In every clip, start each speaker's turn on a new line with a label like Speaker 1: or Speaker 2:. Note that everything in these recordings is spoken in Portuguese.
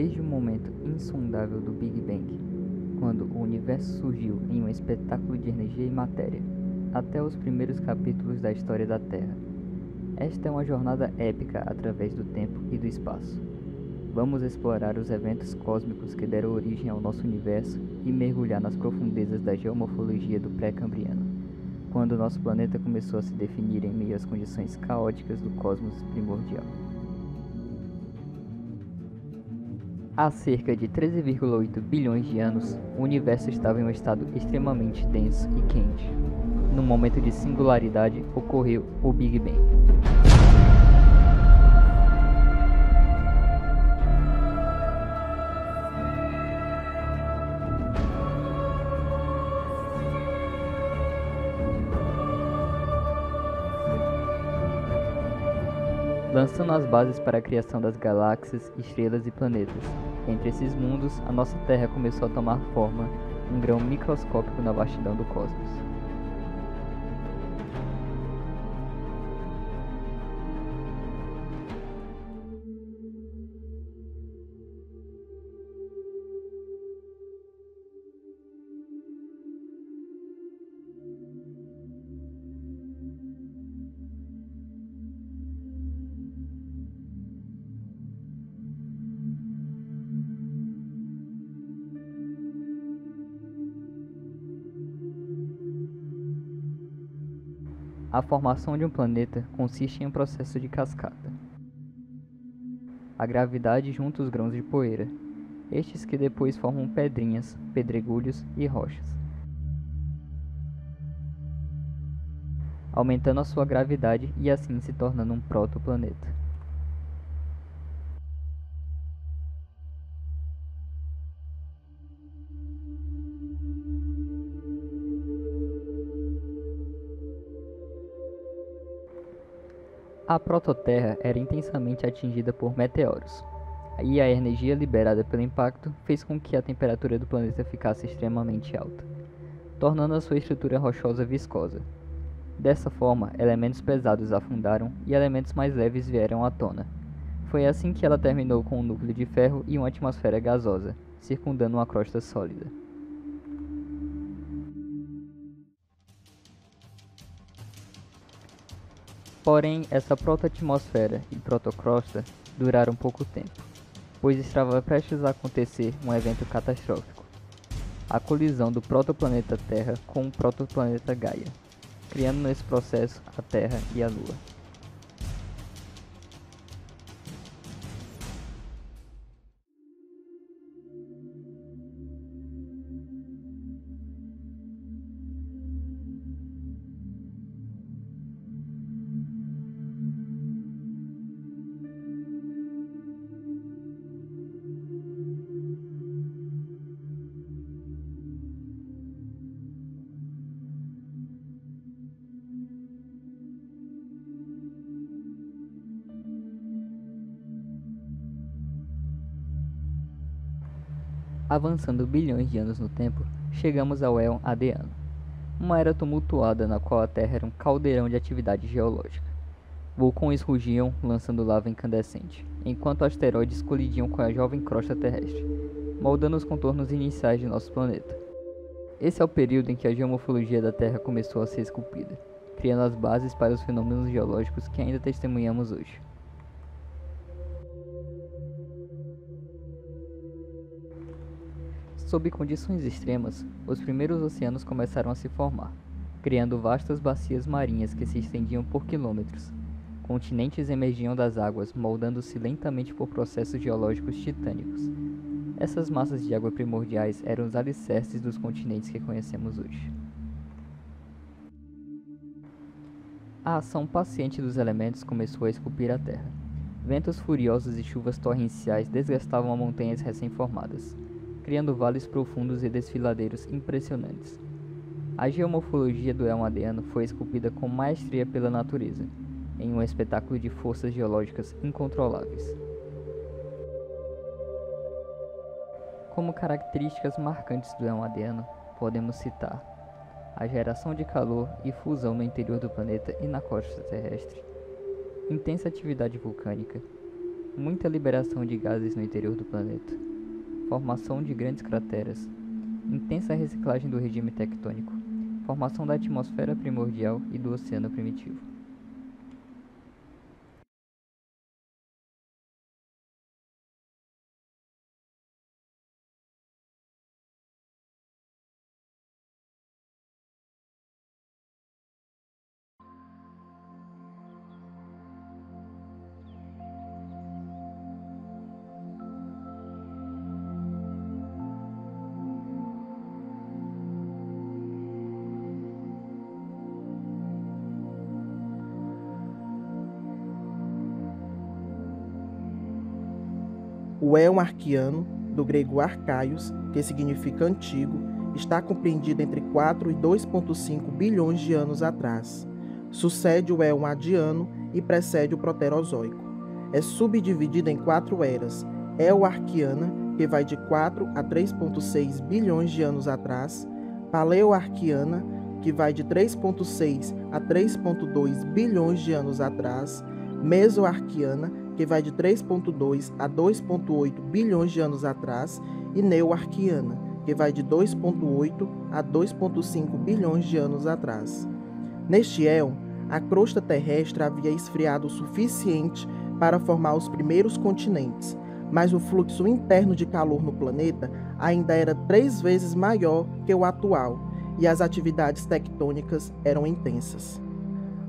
Speaker 1: Desde o momento insondável do Big Bang, quando o universo surgiu em um espetáculo de energia e matéria, até os primeiros capítulos da história da Terra. Esta é uma jornada épica através do tempo e do espaço. Vamos explorar os eventos cósmicos que deram origem ao nosso universo e mergulhar nas profundezas da geomorfologia do pré-cambriano, quando nosso planeta começou a se definir em meio às condições caóticas do cosmos primordial. Há cerca de 13,8 bilhões de anos, o universo estava em um estado extremamente denso e quente. Num momento de singularidade, ocorreu o Big Bang. Lançando as bases para a criação das galáxias, estrelas e planetas. Entre esses mundos, a nossa Terra começou a tomar forma, um grão microscópico na vastidão do cosmos. A formação de um planeta consiste em um processo de cascata. A gravidade junta os grãos de poeira, estes que depois formam pedrinhas, pedregulhos e rochas, aumentando a sua gravidade e assim se tornando um protoplaneta. A prototerra era intensamente atingida por meteoros, e a energia liberada pelo impacto fez com que a temperatura do planeta ficasse extremamente alta, tornando a sua estrutura rochosa viscosa. Dessa forma, elementos pesados afundaram e elementos mais leves vieram à tona. Foi assim que ela terminou com um núcleo de ferro e uma atmosfera gasosa, circundando uma crosta sólida. Porém, essa protoatmosfera e protocrosta duraram pouco tempo, pois estava prestes a acontecer um evento catastrófico: a colisão do protoplaneta Terra com o protoplaneta Gaia, criando nesse processo a Terra e a Lua. Avançando bilhões de anos no tempo, chegamos ao Éon Adeano, uma era tumultuada na qual a Terra era um caldeirão de atividade geológica. Vulcões rugiam, lançando lava incandescente, enquanto asteroides colidiam com a jovem crosta terrestre, moldando os contornos iniciais de nosso planeta. Esse é o período em que a geomorfologia da Terra começou a ser esculpida, criando as bases para os fenômenos geológicos que ainda testemunhamos hoje. Sob condições extremas, os primeiros oceanos começaram a se formar, criando vastas bacias marinhas que se estendiam por quilômetros. Continentes emergiam das águas, moldando-se lentamente por processos geológicos titânicos. Essas massas de água primordiais eram os alicerces dos continentes que conhecemos hoje. A ação paciente dos elementos começou a esculpir a terra. Ventos furiosos e chuvas torrenciais desgastavam as montanhas recém-formadas, criando vales profundos e desfiladeiros impressionantes. A geomorfologia do Éon Adeano foi esculpida com maestria pela natureza, em um espetáculo de forças geológicas incontroláveis. Como características marcantes do Éon Adeano, podemos citar a geração de calor e fusão no interior do planeta e na crosta terrestre, intensa atividade vulcânica, Muita liberação de gases no interior do planeta. Formação de grandes crateras. Intensa reciclagem do regime tectônico. Formação da atmosfera primordial e do oceano primitivo.
Speaker 2: O éon arquiano, do grego arcaios, que significa antigo, está compreendido entre 4 e 2,5 bilhões de anos atrás. Sucede o éon adiano e precede o proterozoico. É subdividido em 4 eras: eoarquiana, que vai de 4 a 3,6 bilhões de anos atrás; paleoarquiana, que vai de 3,6 a 3,2 bilhões de anos atrás; mesoarquiana, que vai de 3,2 a 2,8 bilhões de anos atrás, e neoarquiana, que vai de 2,8 a 2,5 bilhões de anos atrás. Neste éon, a crosta terrestre havia esfriado o suficiente para formar os primeiros continentes, mas o fluxo interno de calor no planeta ainda era 3 vezes maior que o atual, e as atividades tectônicas eram intensas.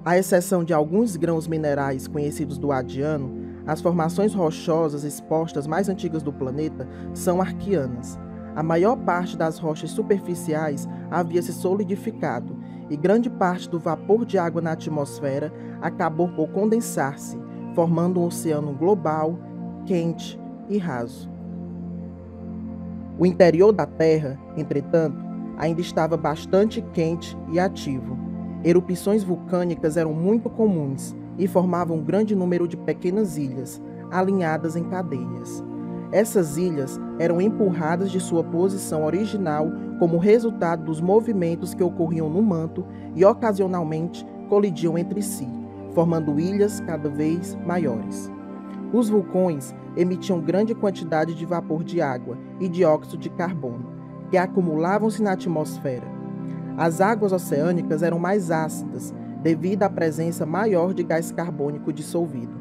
Speaker 2: À exceção de alguns grãos minerais conhecidos do Adiano, as formações rochosas expostas mais antigas do planeta são arquianas. A maior parte das rochas superficiais havia se solidificado e grande parte do vapor de água na atmosfera acabou por condensar-se, formando um oceano global, quente e raso. O interior da Terra, entretanto, ainda estava bastante quente e ativo. Erupções vulcânicas eram muito comuns e formavam um grande número de pequenas ilhas, alinhadas em cadeias. Essas ilhas eram empurradas de sua posição original como resultado dos movimentos que ocorriam no manto e ocasionalmente colidiam entre si, formando ilhas cada vez maiores. Os vulcões emitiam grande quantidade de vapor de água e dióxido de carbono, que acumulavam-se na atmosfera. As águas oceânicas eram mais ácidas, devido à presença maior de gás carbônico dissolvido.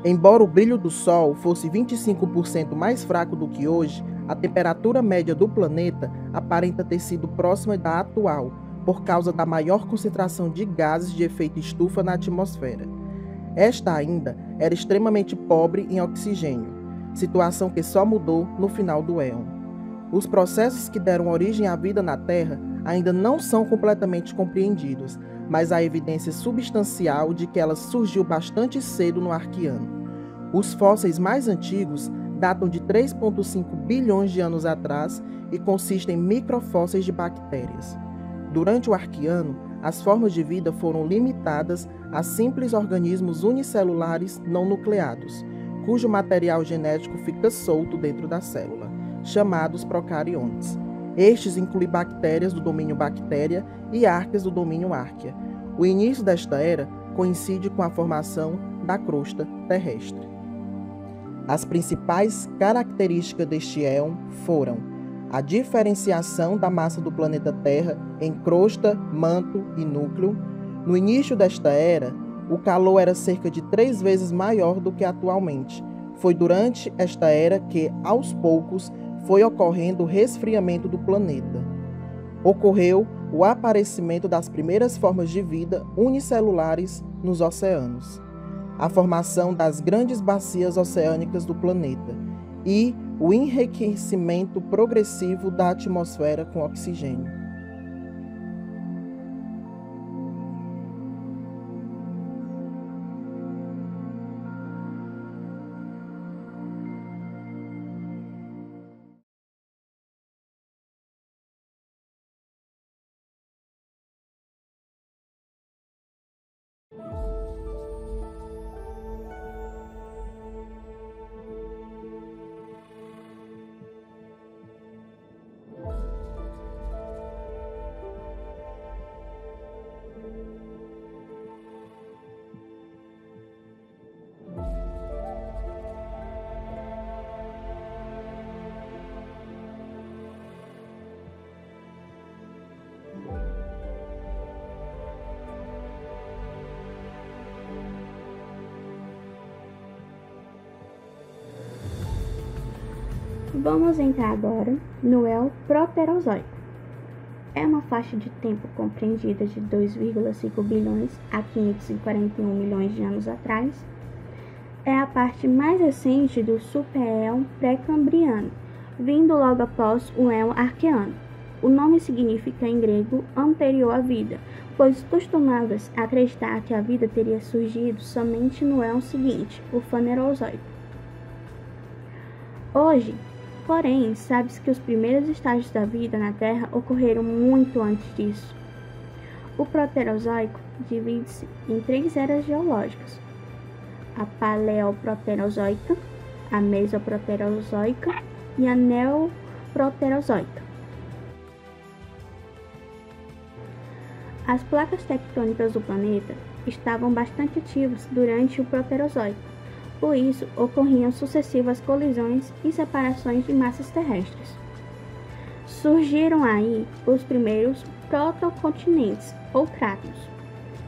Speaker 2: Embora o brilho do Sol fosse 25% mais fraco do que hoje, a temperatura média do planeta aparenta ter sido próxima da atual, por causa da maior concentração de gases de efeito estufa na atmosfera. Esta ainda era extremamente pobre em oxigênio, situação que só mudou no final do éon. Os processos que deram origem à vida na Terra ainda não são completamente compreendidos, mas há evidência substancial de que ela surgiu bastante cedo no Arquiano. Os fósseis mais antigos datam de 3,5 bilhões de anos atrás e consistem em microfósseis de bactérias. Durante o Arquiano, as formas de vida foram limitadas a simples organismos unicelulares não nucleados, cujo material genético fica solto dentro da célula, chamados procariontes. Estes incluem bactérias do domínio bactéria e arqueias do domínio árquea. O início desta era coincide com a formação da crosta terrestre. As principais características deste éon foram a diferenciação da massa do planeta Terra em crosta, manto e núcleo. No início desta era, o calor era cerca de 3 vezes maior do que atualmente. Foi durante esta era que, aos poucos, foi ocorrendo o resfriamento do planeta. Ocorreu o aparecimento das primeiras formas de vida unicelulares nos oceanos, a formação das grandes bacias oceânicas do planeta e o enriquecimento progressivo da atmosfera com oxigênio.
Speaker 3: Vamos entrar agora no Éon Proterozoico. É uma faixa de tempo compreendida de 2,5 bilhões a 541 milhões de anos atrás. É a parte mais recente do Superéon pré-cambriano, vindo logo após o Éon Arqueano. O nome significa em grego anterior à vida, pois costumava-se acreditar que a vida teria surgido somente no Éon seguinte, o Fanerozoico. Hoje, porém, sabe-se que os primeiros estágios da vida na Terra ocorreram muito antes disso. O Proterozoico divide-se em 3 eras geológicas: a Paleoproterozoica, a Mesoproterozoica e a Neoproterozoica. As placas tectônicas do planeta estavam bastante ativas durante o Proterozoico, por isso ocorriam sucessivas colisões e separações de massas terrestres. Surgiram aí os primeiros protocontinentes ou cráteros,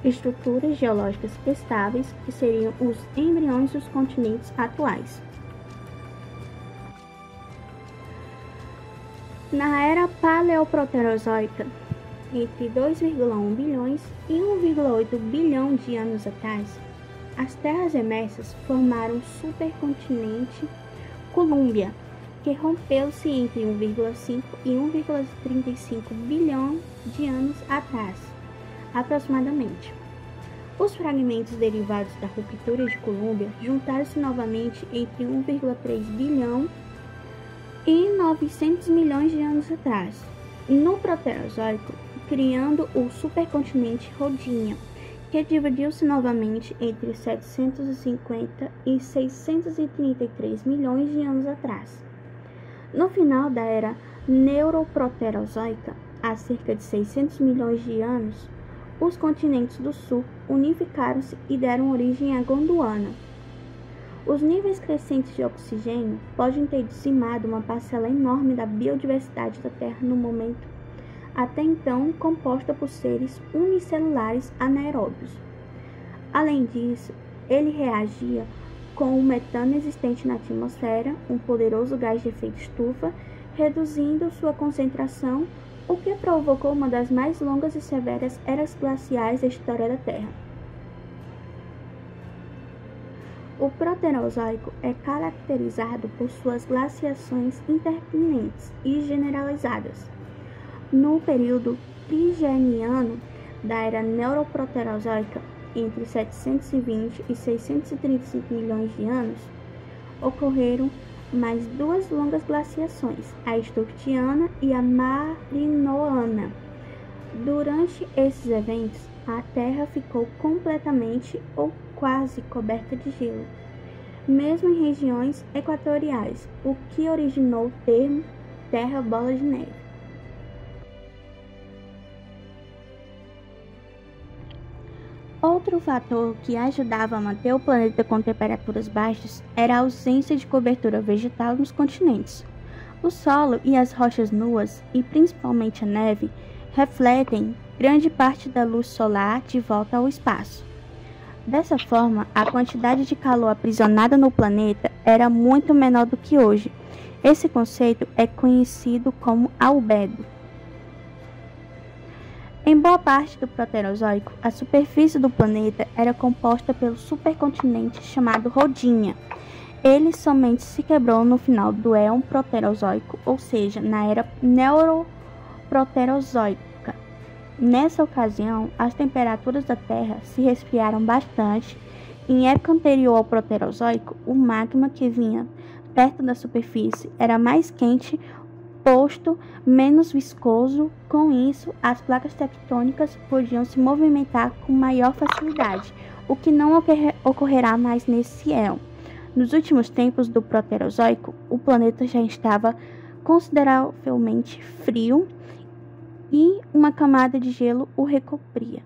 Speaker 3: estruturas geológicas estáveis que seriam os embriões dos continentes atuais. Na era paleoproterozoica, entre 2,1 bilhões e 1,8 bilhão de anos atrás, as terras emersas formaram o supercontinente Colúmbia, que rompeu-se entre 1,5 e 1,35 bilhão de anos atrás, aproximadamente. Os fragmentos derivados da ruptura de Colúmbia juntaram-se novamente entre 1,3 bilhão e 900 milhões de anos atrás, no Proterozoico, criando o supercontinente Rodinia, que dividiu-se novamente entre 750 e 633 milhões de anos atrás. No final da era Neuroproterozoica, há cerca de 600 milhões de anos, os continentes do sul unificaram-se e deram origem à Gondwana. Os níveis crescentes de oxigênio podem ter dizimado uma parcela enorme da biodiversidade da Terra no momento até então composta por seres unicelulares anaeróbios. Além disso, ele reagia com o metano existente na atmosfera, um poderoso gás de efeito estufa, reduzindo sua concentração, o que provocou uma das mais longas e severas eras glaciais da história da Terra. O Proterozoico é caracterizado por suas glaciações intermitentes e generalizadas. No período Trigeniano da era Neuroproterozoica, entre 720 e 635 milhões de anos, ocorreram mais 2 longas glaciações, a Sturtiana e a Marinoana. Durante esses eventos, a Terra ficou completamente ou quase coberta de gelo, mesmo em regiões equatoriais, o que originou o termo Terra Bola de Neve. Outro fator que ajudava a manter o planeta com temperaturas baixas era a ausência de cobertura vegetal nos continentes. O solo e as rochas nuas, e principalmente a neve, refletem grande parte da luz solar de volta ao espaço. Dessa forma, a quantidade de calor aprisionada no planeta era muito menor do que hoje. Esse conceito é conhecido como albedo. Em boa parte do Proterozoico, a superfície do planeta era composta pelo supercontinente chamado Rodinia. Ele somente se quebrou no final do Éon Proterozoico, ou seja, na era Neuroproterozoica. Nessa ocasião, as temperaturas da Terra se resfriaram bastante. Em época anterior ao Proterozoico, o magma que vinha perto da superfície era mais quente, posto menos viscoso. Com isso, as placas tectônicas podiam se movimentar com maior facilidade, o que não ocorrerá mais nesse éon. Nos últimos tempos do Proterozoico, o planeta já estava consideravelmente frio e uma camada de gelo o recobria.